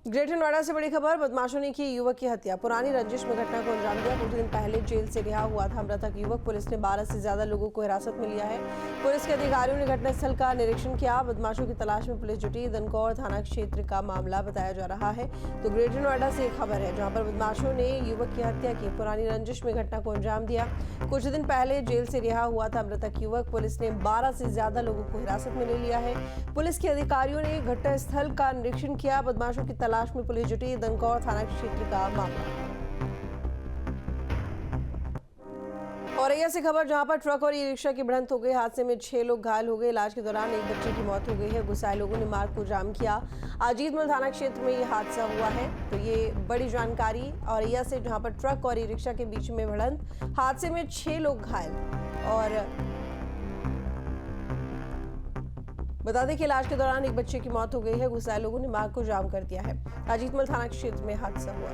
Greater Noida से बड़ी खबर, बदमाशों ने की युवक की हत्या। पुरानी रंजिश में घटना को अंजाम दिया। कुछ दिन पहले जेल से रिहा हुआ था मृतक युवक। पुलिस ने 12 से ज्यादा लोगों को हिरासत में लिया है। पुलिस के अधिकारियों ने घटनास्थल का निरीक्षण किया। बदमाशों की तलाश में पुलिस जुटी। दनकौर थाना क्षेत्र का मामला बताया जा रहा है। तो ग्रेटर नोएडा से एक खबर है जहाँ पर बदमाशों ने युवक की हत्या की। पुरानी रंजिश में घटना को अंजाम दिया। कुछ दिन पहले जेल से रिहा हुआ था मृतक युवक। पुलिस ने 12 से ज्यादा लोगों को हिरासत में ले लिया है। पुलिस के अधिकारियों ने घटनास्थल का निरीक्षण किया। बदमाशों की तलाश में पुलिस जुटी। दनकौर थाना क्षेत्र का मामला। औरैया से खबर, जहां पर ट्रक और ई रिक्शा की भिड़ंत हो गई। हादसे में 6 लोग घायल हो गए। इलाज के दौरान एक बच्चे की मौत हो गई है। गुस्साए लोगों ने मार्ग को जाम किया। अजीतमल थाना क्षेत्र में ये हादसा हुआ है। तो ये बड़ी जानकारी औरैया से, जहां पर ट्रक और ई रिक्शा के बीच में भिड़ंत। हादसे में 6 लोग घायल। और बता दें कि इलाज के दौरान एक बच्चे की मौत हो गई है। गुस्साए लोगों ने मार्ग को जाम कर दिया है। अजीतमल थाना क्षेत्र में हादसा हुआ।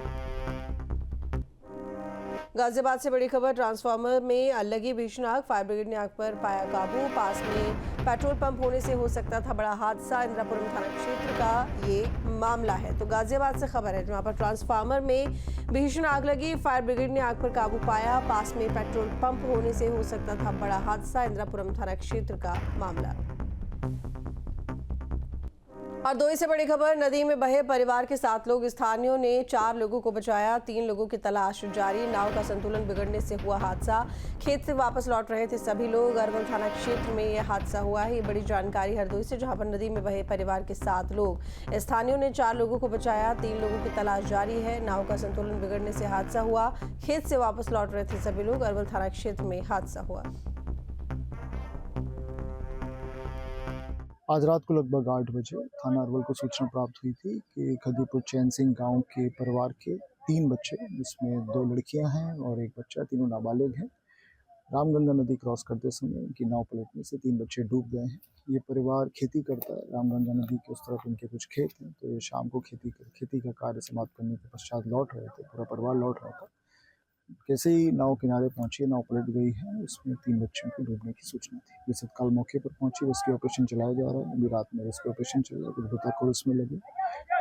गाजियाबाद से बड़ी खबर, ट्रांसफार्मर में लगी भीषण आग। फायर ब्रिगेड ने आग पर पाया काबू। पास में पेट्रोल पंप होने से हो सकता था बड़ा हादसा। इंद्रापुरम थाना क्षेत्र का ये मामला है। तो गाजियाबाद से खबर है जहां पर ट्रांसफार्मर में भीषण आग लगी। फायर ब्रिगेड ने आग पर काबू पाया। पास में पेट्रोल पंप होने से हो सकता था बड़ा हादसा। इंद्रापुरम थाना क्षेत्र का मामला। हरदोई से बड़ी खबर, नदी में बहे परिवार के 7 लोग। स्थानीयों ने 4 लोगों को बचाया। 3 लोगों की तलाश जारी। नाव का संतुलन बिगड़ने से हुआ हादसा। खेत से वापस लौट रहे थे सभी लोग। अरवल थाना क्षेत्र में यह हादसा हुआ है। ये बड़ी जानकारी हरदोई से, जहां पर नदी में बहे परिवार के 7 लोग। स्थानीयों ने 4 लोगों को बचाया। 3 लोगों की तलाश जारी है। नाव का संतुलन बिगड़ने से हादसा हुआ। खेत से वापस लौट रहे थे सभी लोग। अरवल थाना क्षेत्र में हादसा हुआ। आज रात को लगभग 8 बजे थाना अरवल को सूचना प्राप्त हुई थी कि खदीपुर चैन सिंह गांव के परिवार के 3 बच्चे, जिसमें 2 लड़कियां हैं और एक बच्चा, तीनों नाबालिग हैं, रामगंगा नदी क्रॉस करते समय इनकी नाव पलटने से 3 बच्चे डूब गए हैं। ये परिवार खेती करता है। रामगंगा नदी के उस तरफ इनके कुछ खेत हैं, तो ये शाम को खेती का कार्य समाप्त करने के पश्चात लौट रहे थे। पूरा परिवार लौट रहा था। कैसे ही नाव किनारे पहुंची, नाव पलट गई है। उसमें 3 बच्चों के डूबने की सूचना थी। वे तत्काल मौके पर पहुंची। रेस्क्यू ऑपरेशन चलाया जा रहा है। अभी रात में रेस्क्यू ऑपरेशन चल रहा है। कुछ गोताखोर उसमें लगे।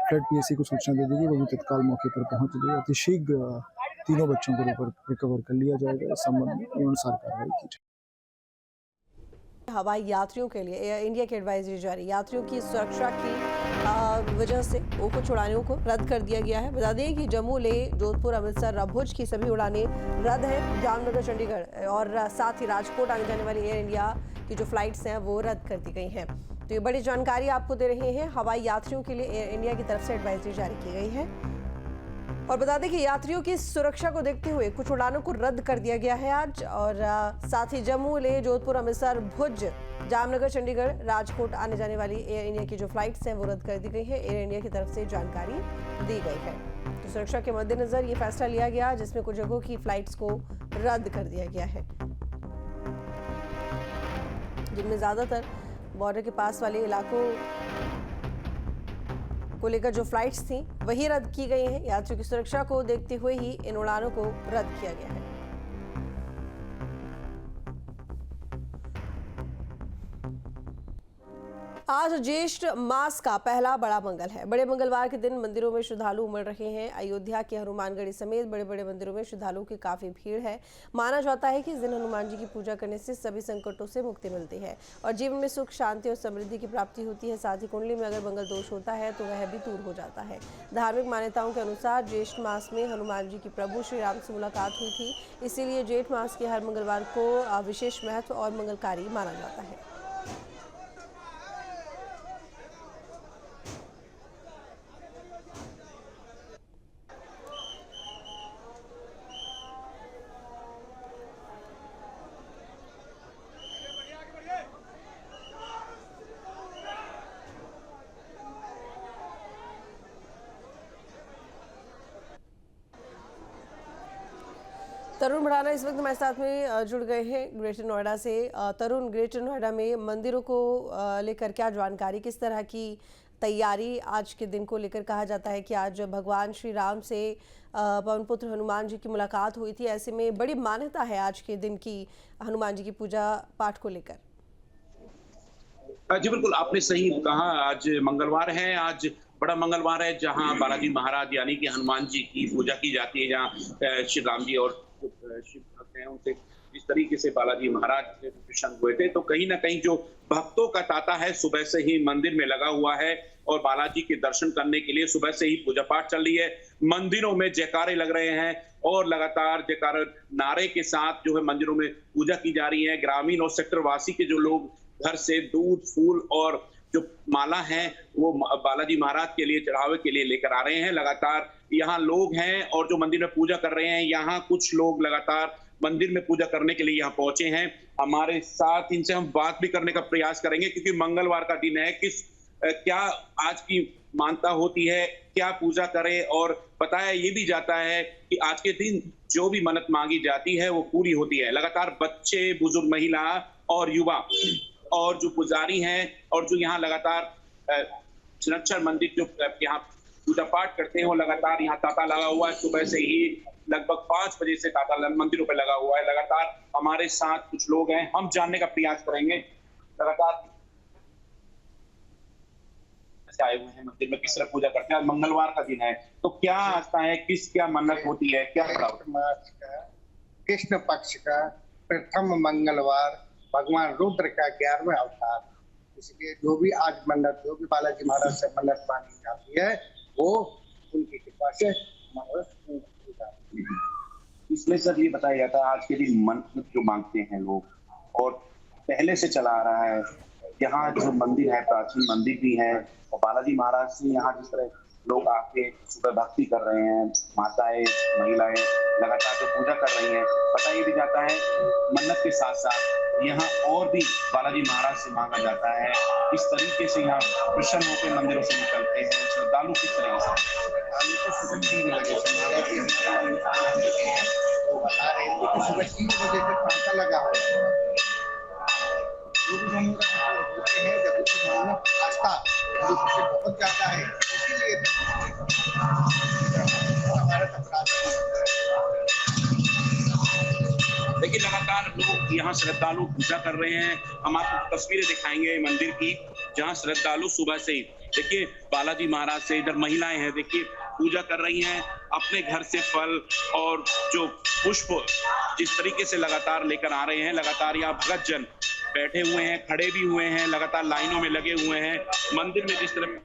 फ्लड पीएससी को सूचना दे दी गई। वो भी तत्काल मौके पर पहुंच गई। अतिशीघ्र तीनों बच्चों को रिकवर कर लिया जाएगा। इस संबंध में अनुसार कार्रवाई की जाएगी। हवाई यात्रियों के लिए एयर इंडिया की एडवाइजरी जारी। यात्रियों की सुरक्षा की वजह से कुछ उड़ानों को रद्द कर दिया गया है। बता दें कि जम्मू ले जोधपुर अमृतसर भुज की सभी उड़ानें रद्द हैं। जामनगर चंडीगढ़ और साथ ही राजकोट आने जाने वाली एयर इंडिया की जो फ्लाइट्स हैं वो रद्द कर दी गई हैं। तो ये बड़ी जानकारी आपको दे रहे हैं। हवाई यात्रियों के लिए एयर इंडिया की तरफ से एडवाइजरी जारी की गई है। और बता दें कि यात्रियों की सुरक्षा को देखते हुए कुछ उड़ानों को रद्द कर दिया गया है आज। और साथ ही जम्मू ले जोधपुर अमृतसर भुज जामनगर चंडीगढ़ राजकोट आने जाने वाली एयर इंडिया की जो फ्लाइट्स हैं वो रद्द कर दी गई है। एयर इंडिया की तरफ से जानकारी दी गई है। तो सुरक्षा के मद्देनजर ये फैसला लिया गया, जिसमें कुछ जगहों की फ्लाइट्स को रद्द कर दिया गया है, जिनमें ज्यादातर बॉर्डर के पास वाले इलाकों को लेकर जो फ्लाइट्स थी वही रद्द की गई हैं। यात्रियों की सुरक्षा को देखते हुए ही इन उड़ानों को रद्द किया गया है। आज ज्येष्ठ मास का पहला बड़ा मंगल है। बड़े मंगलवार के दिन मंदिरों में श्रद्धालु उमड़ रहे हैं। अयोध्या के हनुमानगढ़ी समेत बड़े बड़े मंदिरों में श्रद्धालुओं की काफी भीड़ है। माना जाता है कि इस दिन हनुमान जी की पूजा करने से सभी संकटों से मुक्ति मिलती है और जीवन में सुख, शांति और समृद्धि की प्राप्ति होती है। साथ ही कुंडली में अगर मंगल दोष होता है तो वह भी दूर हो जाता है। धार्मिक मान्यताओं के अनुसार ज्येष्ठ मास में हनुमान जी की प्रभु श्री राम से मुलाकात हुई थी, इसीलिए जेठ मास के हर मंगलवार को विशेष महत्व और मंगलकारी माना जाता है। तरुण भड़ाना इस वक्त हमारे साथ में जुड़ गए हैं ग्रेटर नोएडा से। तरुण, ग्रेटर नोएडा में मंदिरों को लेकर क्या जानकारी, किस तरह की तैयारी आज के दिन को लेकर? कहा जाता है कि आज भगवान श्री राम से पवन पुत्र हनुमान जी की मुलाकात हुई थी, ऐसे में बड़ी मान्यता है आज के दिन की हनुमान जी की पूजा पाठ को लेकर। जी बिल्कुल, आपने सही कहा। आज मंगलवार है। आज बड़ा मंगलवार है जहां बालाजी महाराज यानी कि हनुमान जी की पूजा की जाती है, जहां श्री राम जी और शिव भक्त हैं उनसे जिस तरीके से बालाजी महाराज से प्रसन्न हुए थे, तो कहीं ना कहीं जो भक्तों का तांता है सुबह से ही मंदिर में लगा हुआ है और बालाजी के दर्शन करने के लिए सुबह से ही पूजा पाठ चल रही है। मंदिरों में जयकारे लग रहे हैं और लगातार जयकारे नारे के साथ जो है मंदिरों में पूजा की जा रही है। ग्रामीण और सेक्टर वासी के जो लोग घर से दूध, फूल और जो माला है वो बालाजी महाराज के लिए चढ़ावे के लिए लेकर आ रहे हैं। लगातार यहाँ लोग हैं और जो मंदिर में पूजा कर रहे हैं, यहाँ कुछ लोग लगातार मंदिर में पूजा करने के लिए यहाँ पहुंचे हैं। हमारे साथ इनसे हम बात भी करने का प्रयास करेंगे क्योंकि मंगलवार का दिन है। क्या आज की मानता होती है, क्या पूजा करें, और बताया ये भी जाता है कि आज के दिन जो भी मन्नत मांगी जाती है वो पूरी होती है। लगातार बच्चे, बुजुर्ग, महिला और युवा और जो पुजारी हैं और जो यहाँ लगातार शनिश्चर मंदिर जो यहाँ पूजा पाठ करते हैं वो लगातार यहाँ तांता लगा हुआ है। सुबह से ही लगभग 5 बजे से तांता मंदिरों पे लगा हुआ है। लगातार हमारे साथ कुछ लोग हैं, हम जानने का प्रयास करेंगे लगातार आए हुए हैं मंदिर में, किस तरह पूजा करते हैं। मंगलवार का दिन है तो क्या आस्था है, क्या मन्नत होती है, क्या पड़ा मार्च का कृष्ण पक्ष का प्रथम मंगलवार भगवान रुद्र का 11वां अवतार, इसलिए जो भी आज मन्नत, जो भी बालाजी महाराज से मन्नत मांगी जाती है वो उनकी कृपा से इसमें सर ये बताया जाता है आज के दिन मन्नत जो मांगते हैं लोग और पहले से चला आ रहा है। यहाँ जो मंदिर है प्राचीन मंदिर भी है और बालाजी महाराज से यहाँ जिस तरह लोग आके सुबह भक्ति कर रहे हैं, माताएं, महिलाएं लगातार जो पूजा कर रही हैं। बताया भी जाता है मन्नत के साथ साथ यहाँ और भी बालाजी महाराज से मांगा जाता है। इस तरीके से यहाँ प्रसन्न होकर मंदिरों से निकलते हैं श्रद्धालु। किस तरह से सुबह 3 बजे से महाराज जी वो बता रहे हैं कि सुबह 3 बजे से तांता लगा हुआ है। जो भी मनोरंजन होते हैं जब उसकी मानव आस्था से बहुत ज्यादा है, इसीलिए हमारा देखिए लगातार लोग यहाँ श्रद्धालु पूजा कर रहे हैं। हम आपको तस्वीरें दिखाएंगे मंदिर की जहाँ श्रद्धालु सुबह से ही देखिए बालाजी महाराज से, इधर महिलाएं हैं देखिए पूजा कर रही हैं, अपने घर से फल और जो पुष्प जिस तरीके से लगातार लेकर आ रहे हैं। लगातार यहाँ भगत जन बैठे हुए हैं, खड़े भी हुए हैं, लगातार लाइनों में लगे हुए हैं। मंदिर में जिस तरह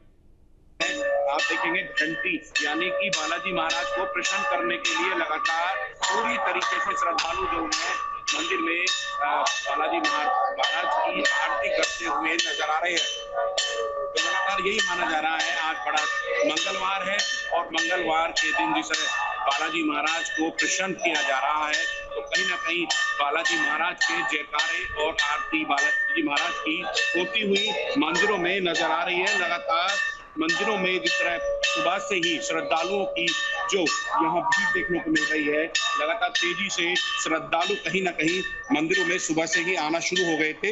आप देखेंगे घंटी यानी कि बालाजी महाराज को प्रसन्न करने के लिए लगातार पूरी तरीके से श्रद्धालु जो हैं मंदिर में बालाजी महाराज की आरती करते हुए नजर आ रहे हैं। तो लगातार यही माना जा रहा है आज बड़ा मंगलवार है और मंगलवार के दिन जिस तरह बालाजी महाराज को प्रसन्न किया जा रहा है तो कहीं ना कहीं बालाजी महाराज के जयकारे और आरती बालाजी महाराज की होती हुई मंदिरों में नजर आ रही है। लगातार मंदिरों में जिस तरह सुबह से ही श्रद्धालुओं की जो यहाँ भीड़ देखने को मिल रही है, लगातार तेजी से श्रद्धालु कहीं ना कहीं मंदिरों में सुबह से ही आना शुरू हो गए थे।